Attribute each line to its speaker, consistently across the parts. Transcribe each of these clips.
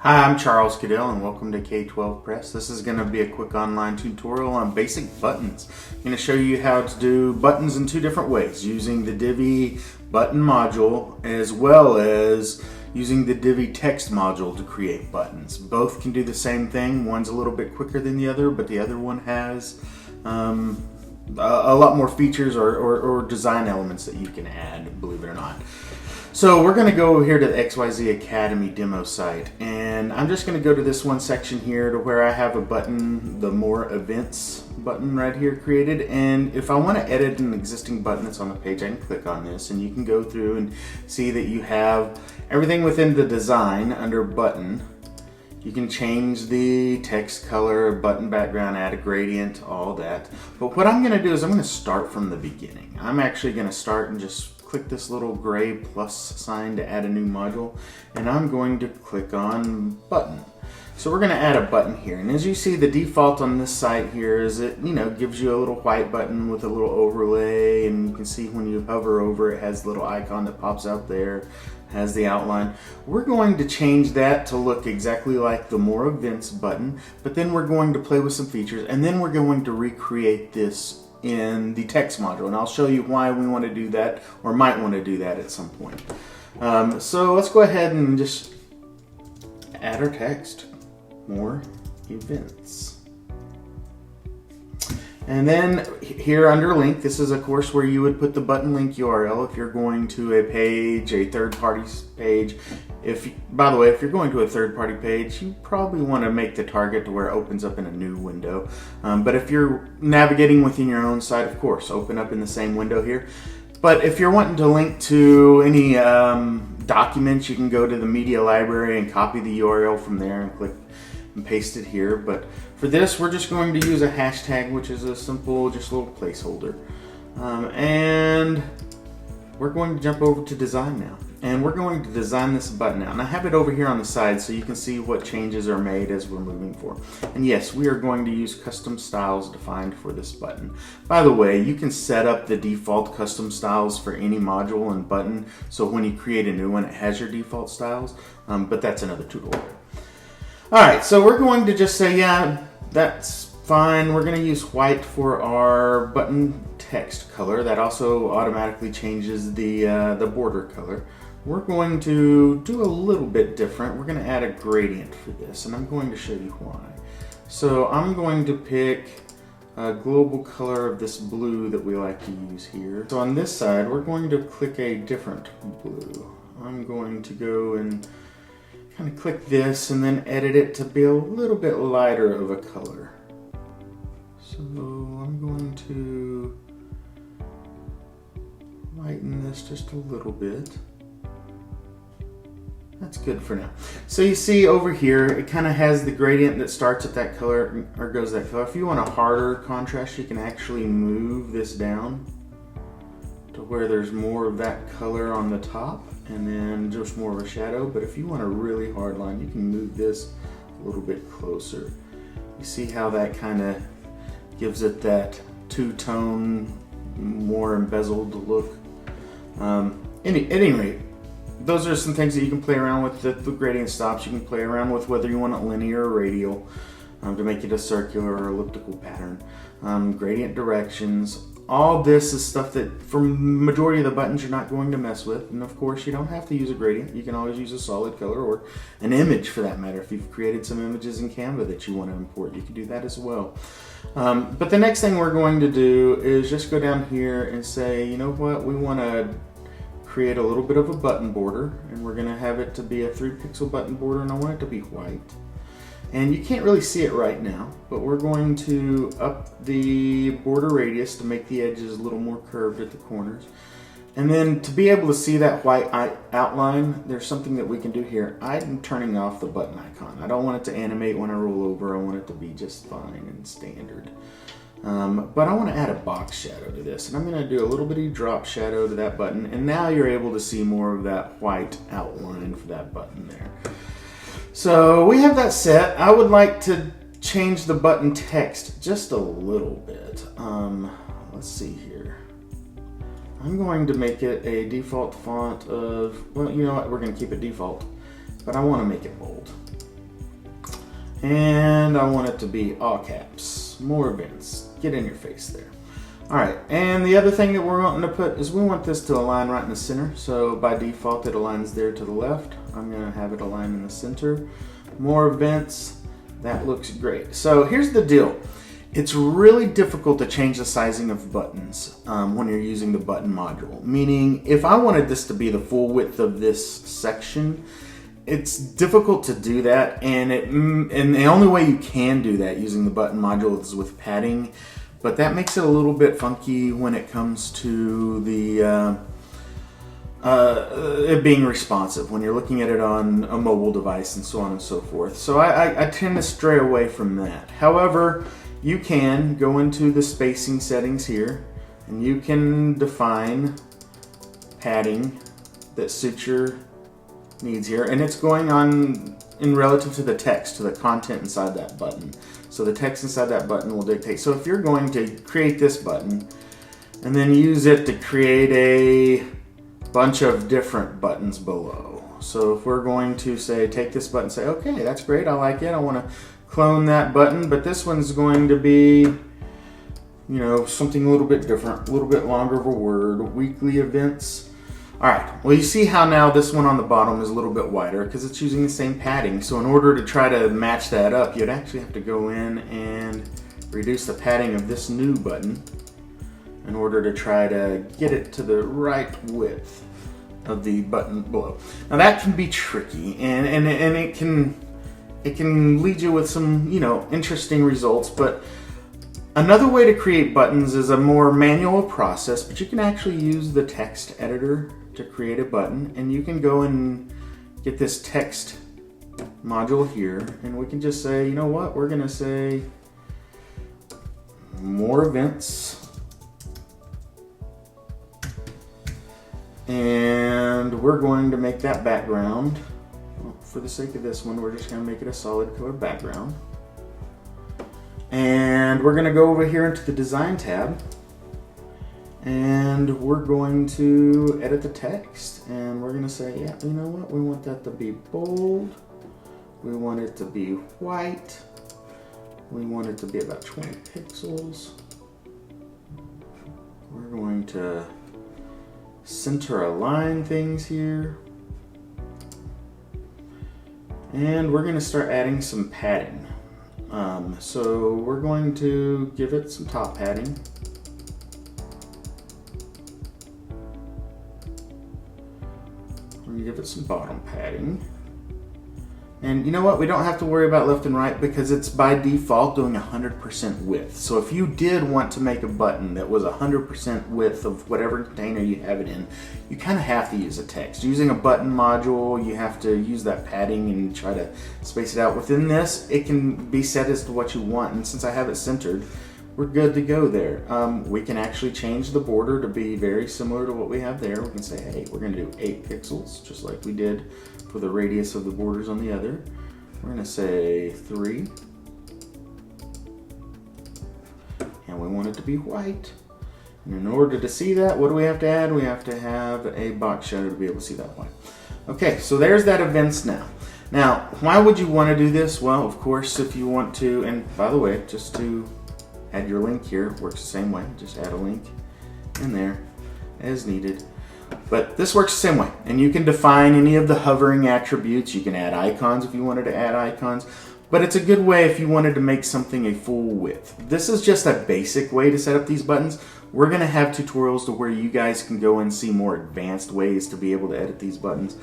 Speaker 1: Hi, I'm Charles Cadell and welcome to K12Press. This is going to be a quick online tutorial on basic buttons. I'm going to show you how to do buttons in two different ways, using the Divi Button module as well as using the Divi Text module to create buttons. Both can do the same thing. One's a little bit quicker than the other, but the other one has a lot more features or design elements that you can add, believe it or not. So we're going to go over here to the XYZ Academy demo site, and I'm just going to go to this one section here to where I have a button, the More Events button right here created. And if I want to edit an existing button that's on the page, I can click on this and you can go through and see that you have everything within the design under button. You can change the text color, button background, add a gradient, all that. But what I'm going to do is I'm going to start from the beginning. I'm actually going to start and just click this little gray plus sign to add a new module, and I'm going to click on button. So we're going to add a button here, and as you see, the default on this site here is it gives you a little white button with a little overlay, and you can see when you hover over it has a little icon that pops out there, has the outline. We're going to change that to look exactly like the More Events button, but then we're going to play with some features, and then we're going to recreate this in the text module, and I'll show you why we want to do that, or might want to do that at some point. So let's go ahead and just add our text, More Events. And then here under link, this is of course where you would put the button link URL if you're going to a page, a third-party page. By the way, if you're going to a third-party page, you probably want to make the target to where it opens up in a new window. But if you're navigating within your own site, of course, open up in the same window here. But if you're wanting to link to any documents, you can go to the media library and copy the URL from there and click and paste it here. But for this, we're just going to use a hashtag, which is a simple, just a little placeholder. And we're going to jump over to design now. And we're going to design this button out. And I have it over here on the side so you can see what changes are made as we're moving forward. And yes, we are going to use custom styles defined for this button. By the way, you can set up the default custom styles for any module and button, so when you create a new one, it has your default styles, but that's another tutorial. Alright, so we're going to just say, yeah, that's fine. We're going to use white for our button text color. That also automatically changes the border color. We're going to do a little bit different. We're going to add a gradient for this, and I'm going to show you why. So I'm going to pick a global color of this blue that we like to use here. So on this side, we're going to click a different blue. I'm going to go and kind of click this and then edit it to be a little bit lighter of a color. So I'm going to lighten this just a little bit. That's good for now. So you see over here, it kind of has the gradient that starts at that color or goes that color. If you want a harder contrast, you can actually move this down to where there's more of that color on the top and then just more of a shadow. But if you want a really hard line, you can move this a little bit closer. You see how that kind of gives it that two-tone, more embezzled look. At any rate, those are some things that you can play around with. The gradient stops, you can play around with whether you want it linear or radial to make it a circular or elliptical pattern. Gradient directions. All this is stuff that for majority of the buttons you're not going to mess with. And of course, you don't have to use a gradient. You can always use a solid color or an image for that matter. If you've created some images in Canva that you want to import, you can do that as well. But the next thing we're going to do is just go down here and say, you know what, we want to create a little bit of a button border, and we're going to have it to be a 3-pixel button border, and I want it to be white. And you can't really see it right now, but we're going to up the border radius to make the edges a little more curved at the corners. And then to be able to see that white outline, there's something that we can do here. I'm turning off the button icon. I don't want it to animate when I roll over. I want it to be just fine and standard. But I want to add a box shadow to this, and I'm going to do a little bitty drop shadow to that button, and now you're able to see more of that white outline for that button there. So we have that set. I would like to change the button text just a little bit. Let's see here. I'm going to make it a default font of, well, you know what, we're going to keep it default, but I want to make it bold. And I want it to be all caps. More events. Get in your face there. Alright, and the other thing that we're wanting to put is we want this to align right in the center. So by default it aligns there to the left. I'm going to have it align in the center. More events. That looks great. So here's the deal. It's really difficult to change the sizing of buttons when you're using the button module. Meaning, if I wanted this to be the full width of this section, it's difficult to do that, and the only way you can do that using the button module is with padding, but that makes it a little bit funky when it comes to the it being responsive when you're looking at it on a mobile device and so on and so forth. So I tend to stray away from that. However, you can go into the spacing settings here, and you can define padding that suits your needs here, and it's going on in relative to the text, to the content inside that button. So the text inside that button will dictate. So if you're going to create this button and then use it to create a bunch of different buttons below. So if we're going to say, take this button and say, okay, that's great, I like it, I want to clone that button, but this one's going to be, you know, something a little bit different, a little bit longer of a word, weekly events. Alright, well you see how now this one on the bottom is a little bit wider because it's using the same padding. So in order to try to match that up, you'd actually have to go in and reduce the padding of this new button in order to try to get it to the right width of the button below. Now that can be tricky, and it can lead you with some, you know, interesting results, but another way to create buttons is a more manual process, but you can actually use the text editor to create a button, and you can go and get this text module here, and we can just say, you know what, we're going to say more events, and we're going to make that background. Well, for the sake of this one, we're just going to make it a solid color background. And we're going to go over here into the design tab, and we're going to edit the text, and we're going to say, yeah, you know what, we want that to be bold, we want it to be white, we want it to be about 20 pixels. We're going to center align things here, and we're going to start adding some padding. So we're going to give it some top padding. We're going to give it some bottom padding. And you know what? We don't have to worry about left and right because it's by default doing 100% width. So if you did want to make a button that was 100% width of whatever container you have it in, you kind of have to use a text. Using a button module, you have to use that padding and try to space it out. Within this, it can be set as to what you want, and since I have it centered, we're good to go there. We can actually change the border to be very similar to what we have there. We can say, hey, we're going to do 8 pixels, just like we did for the radius of the borders on the other. We're going to say 3. And we want it to be white. And in order to see that, what do we have to add? We have to have a box shadow to be able to see that white. Okay, so there's that events now. Now, why would you want to do this? Well, of course, if you want to, and by the way, just to add your link here, works the same way. Just add a link in there as needed. But this works the same way, and you can define any of the hovering attributes. You can add icons if you wanted to add icons, but it's a good way if you wanted to make something a full width. This is just a basic way to set up these buttons. We're going to have tutorials to where you guys can go and see more advanced ways to be able to edit these buttons,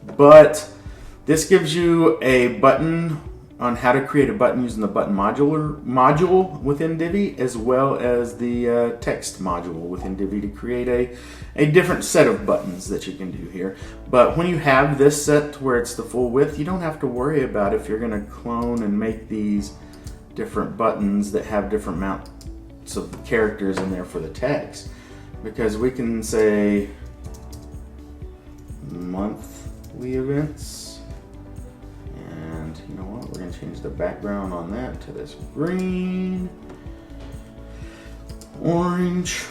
Speaker 1: but this gives you a button on how to create a button using the button module within Divi, as well as the text module within Divi to create a different set of buttons that you can do here. But when you have this set to where it's the full width, you don't have to worry about if you're going to clone and make these different buttons that have different amounts of characters in there for the text, because we can say monthly events. You know what, we're going to change the background on that to this green, orange.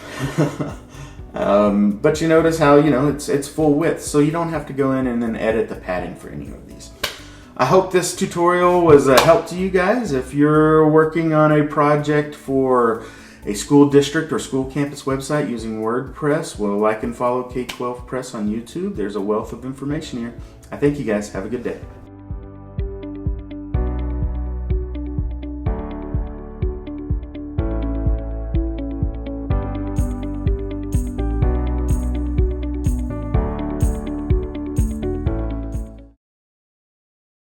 Speaker 1: But you notice how, you know, it's full width, so you don't have to go in and then edit the padding for any of these. I hope this tutorial was a help to you guys. If you're working on a project for a school district or school campus website using WordPress, well, like and follow K12Press on YouTube. There's a wealth of information here. I thank you guys. Have a good day.